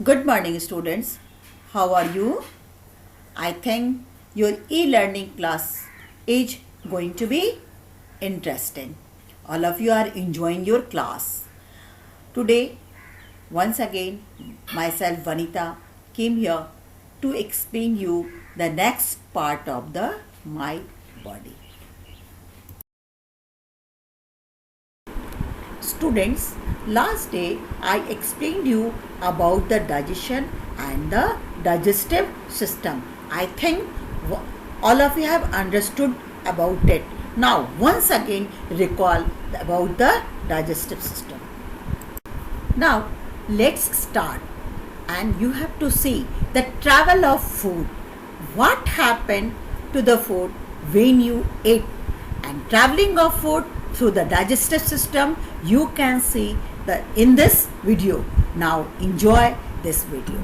Good morning, students. How are you? I think your e-learning class is going to be interesting. All of you are enjoying your class. Today, once again, myself Vanita came here to explain you the next part of the my body. Students, last day I explained you about the digestion and the digestive system. I think all of you have understood about it. Now, once again, recall about the digestive system. Now, let's start. And you have to see the travel of food. What happened to the food when you ate? And traveling of food through the digestive system you can see in this video. Now enjoy this video.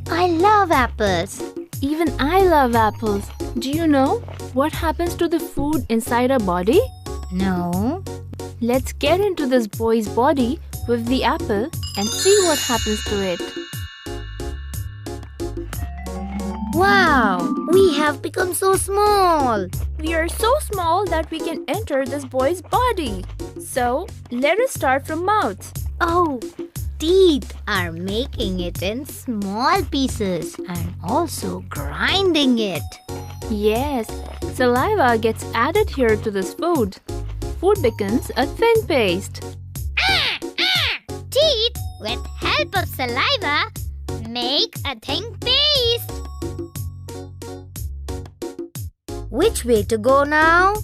I love apples. Even I love apples. Do you know what happens to the food inside our body? No. Let's get into this boy's body with the apple and see what happens to it. Wow! We have become so small. We are so small that we can enter this boy's body. So, let us start from mouth. Oh, teeth are making it in small pieces and also grinding it. Yes, saliva gets added here to this food. Food becomes a thin paste. Teeth, with help of saliva, make a thin paste. Which way to go now?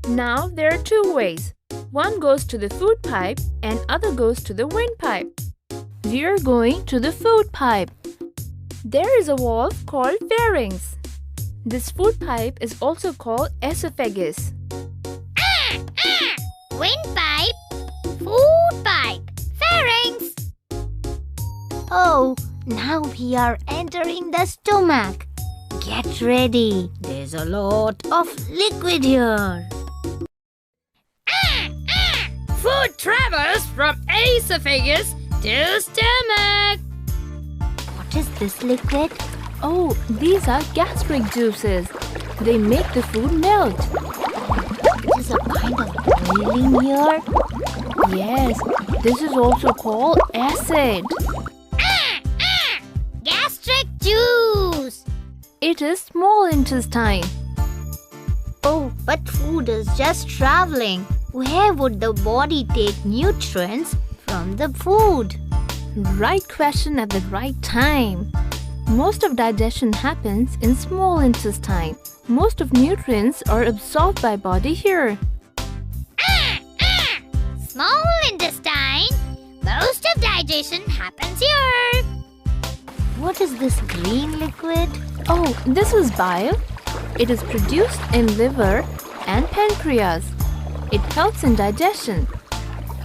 Now there are two ways. One goes to the food pipe and other goes to the windpipe. We are going to the food pipe. There is a valve called pharynx. This food pipe is also called esophagus. Windpipe, food pipe, pharynx. Oh, now we are entering the stomach. Get ready. There's a lot of liquid here. Food travels from esophagus to stomach. What is this liquid? Oh, these are gastric juices. They make the food melt. It is a kind of boiling here. Yes, this is also called acid. Gastric juice. It is small intestine. Oh, but food is just traveling. Where would the body take nutrients from the food? Right question at the right time. Most of digestion happens in small intestine. Most of nutrients are absorbed by body here. Small intestine. Most of digestion happens here. What is this green liquid? Oh, this is bile. It is produced in liver and pancreas. It helps in digestion.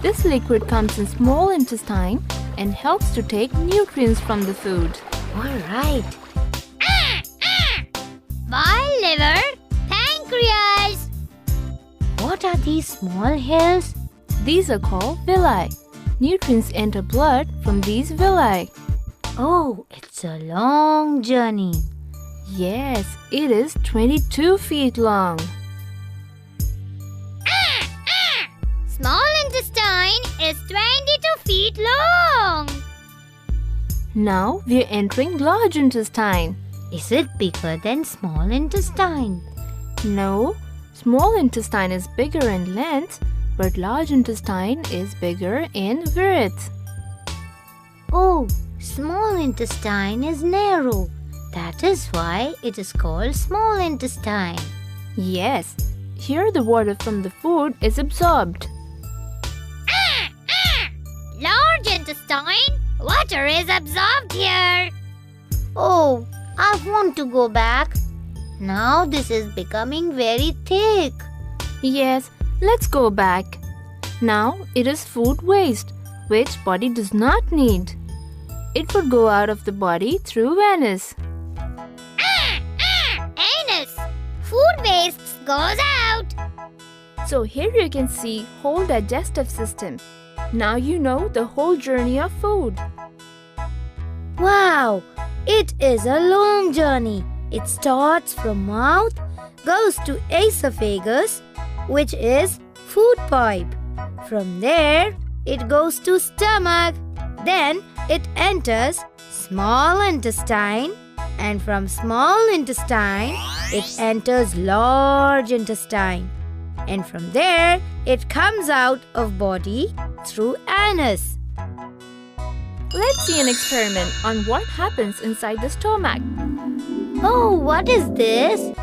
This liquid comes in small intestine and helps to take nutrients from the food. All right. Bile, liver, pancreas. What are these small hills? These are called villi. Nutrients enter blood from these villi. Oh, it's a long journey. Yes, it is 22 feet long. Small intestine is 22 feet long. Now we are entering large intestine. Is it bigger than small intestine? No, small intestine is bigger in length, but large intestine is bigger in width. Oh, small intestine is narrow. That is why it is called small intestine. Yes, here the water from the food is absorbed. Large intestine, water is absorbed here. Oh, I want to go back. Now this is becoming very thick. Yes, let's go back. Now it is food waste, which body does not need. It would go out of the body through anus. Anus! Food waste goes out. So here you can see whole digestive system. Now you know the whole journey of food. Wow, it is a long journey. It starts from mouth, goes to esophagus, which is food pipe. From there, it goes to stomach. Then it enters small intestine, and from small intestine, it enters large intestine. And from there, it comes out of body through anus. Let's see an experiment on what happens inside the stomach. Oh, what is this?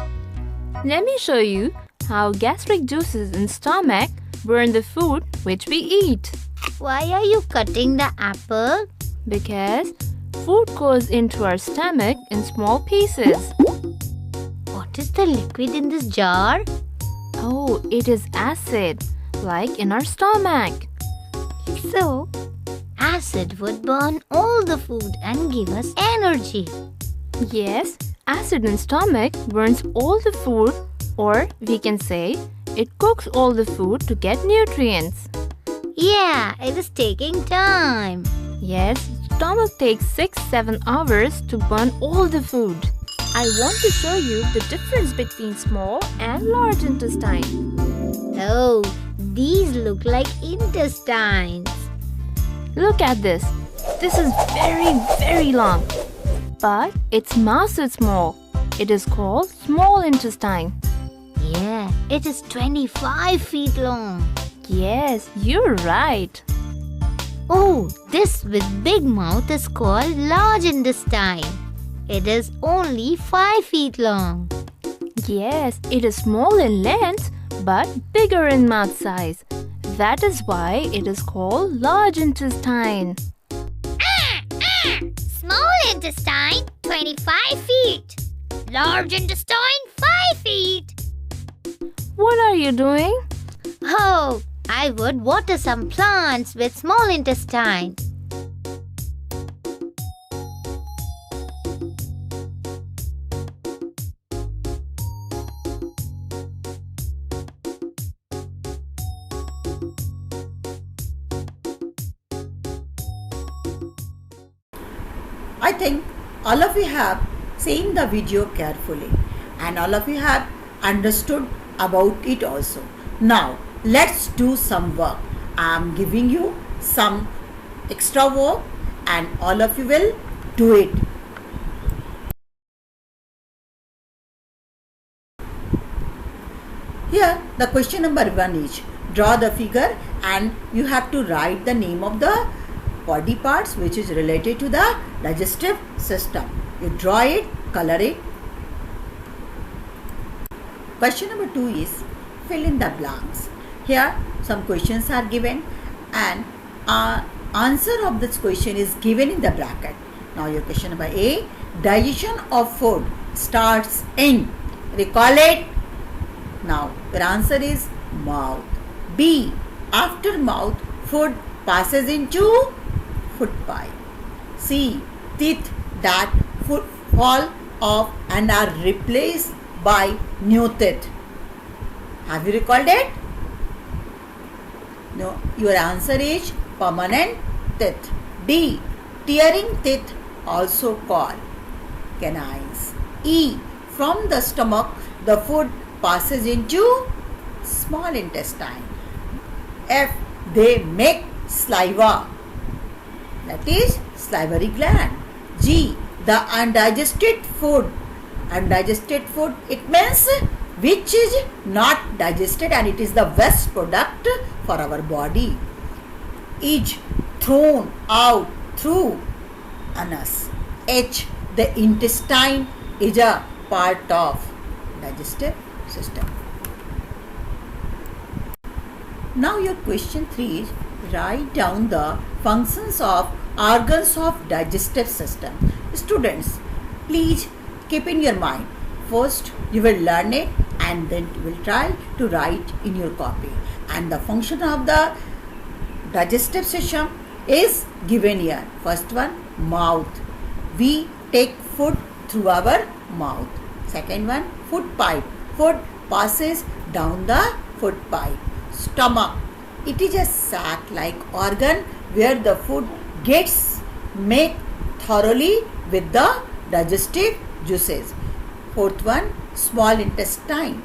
Let me show you how gastric juices in stomach burn the food which we eat. Why are you cutting the apple? Because food goes into our stomach in small pieces. What is the liquid in this jar? Oh, it is acid, like in our stomach. So, acid would burn all the food and give us energy. Yes, acid in stomach burns all the food, or we can say it cooks all the food to get nutrients. Yeah, it is taking time. Yes, stomach takes 6-7 hours to burn all the food. I want to show you the difference between small and large intestine. Oh, these look like intestines. Look at this. This is very long. But it's massive small. It is called small intestine. Yeah, it is 25 feet long. Yes, you're right. Oh, this with big mouth is called large intestine. It is only 5 feet long. Yes, it is small in length but bigger in mouth size. That is why it is called large intestine. Small intestine, 25 feet. Large intestine, 5 feet. What are you doing? Oh, I would water some plants with small intestine. I think all of you have seen the video carefully and all of you have understood about it also. Now let's do some work. I am giving you some extra work and all of you will do it. Here the question number 1 is draw the figure and you have to write the name of the body parts which is related to the digestive system. You draw it, color it. Question number 2 is fill in the blanks. Here some questions are given and answer of this question is given in the bracket. Now your question number A, digestion of food starts in, recall it. Now your answer is mouth. B, after mouth food passes into food pipe. C, teeth that fall off and are replaced by new teeth. Have you recalled it? No, your answer is permanent teeth. D, tearing teeth also called canines. E, from the stomach the food passes into small intestine. F, they make saliva, that is salivary gland. G, the undigested food, it means which is not digested and it is the waste product for our body, is thrown out through anus. H, the intestine is a part of digestive system. Now your question 3 is write down the functions of organs of digestive system. Students, Please keep in your mind. First, you will learn it and then you will try to write in your copy. And the function of the digestive system is given here. First one, mouth. We take food through our mouth. Second one, food pipe. Food passes down the food pipe. Stomach. It is a sac-like organ where the food gets made thoroughly with the digestive juices. Fourth one, small intestine.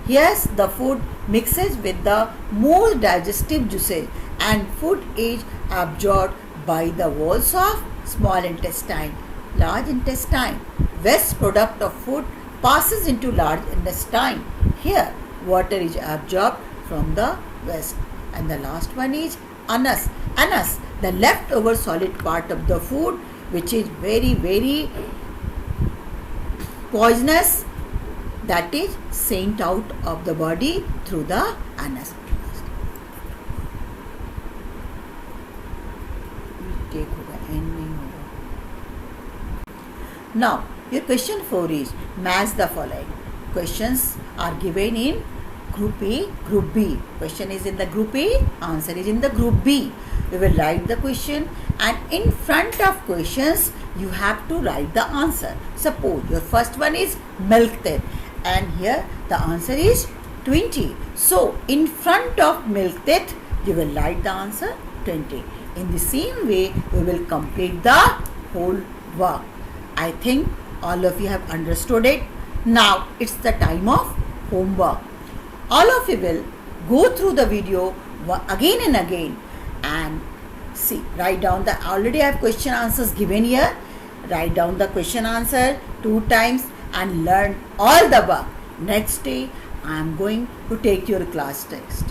Here the food mixes with the more digestive juices and food is absorbed by the walls of small intestine. Large intestine. Waste product of food passes into large intestine. Here water is absorbed from the waste. And the last one is anus. Anus, the leftover solid part of the food which is very poisonous, that is sent out of the body through the anus. Now, your question 4 is match the following. Questions are given in Group A, Group B. Question is in the Group A, answer is in the Group B. We will write the question and in front of questions you have to write the answer. Suppose your first one is milk teeth and here the answer is 20. So in front of milk teeth you will write the answer 20. In the same way we will complete the whole work. I think all of you have understood it. Now it's the time of homework. All of you will go through the video again and again and see, write down the, already I have question answers given here. Write down the question answer 2 times and learn all the work. Next day I am going to take your class test.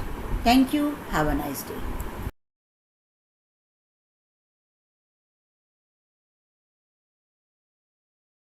Thank you. Have a nice day.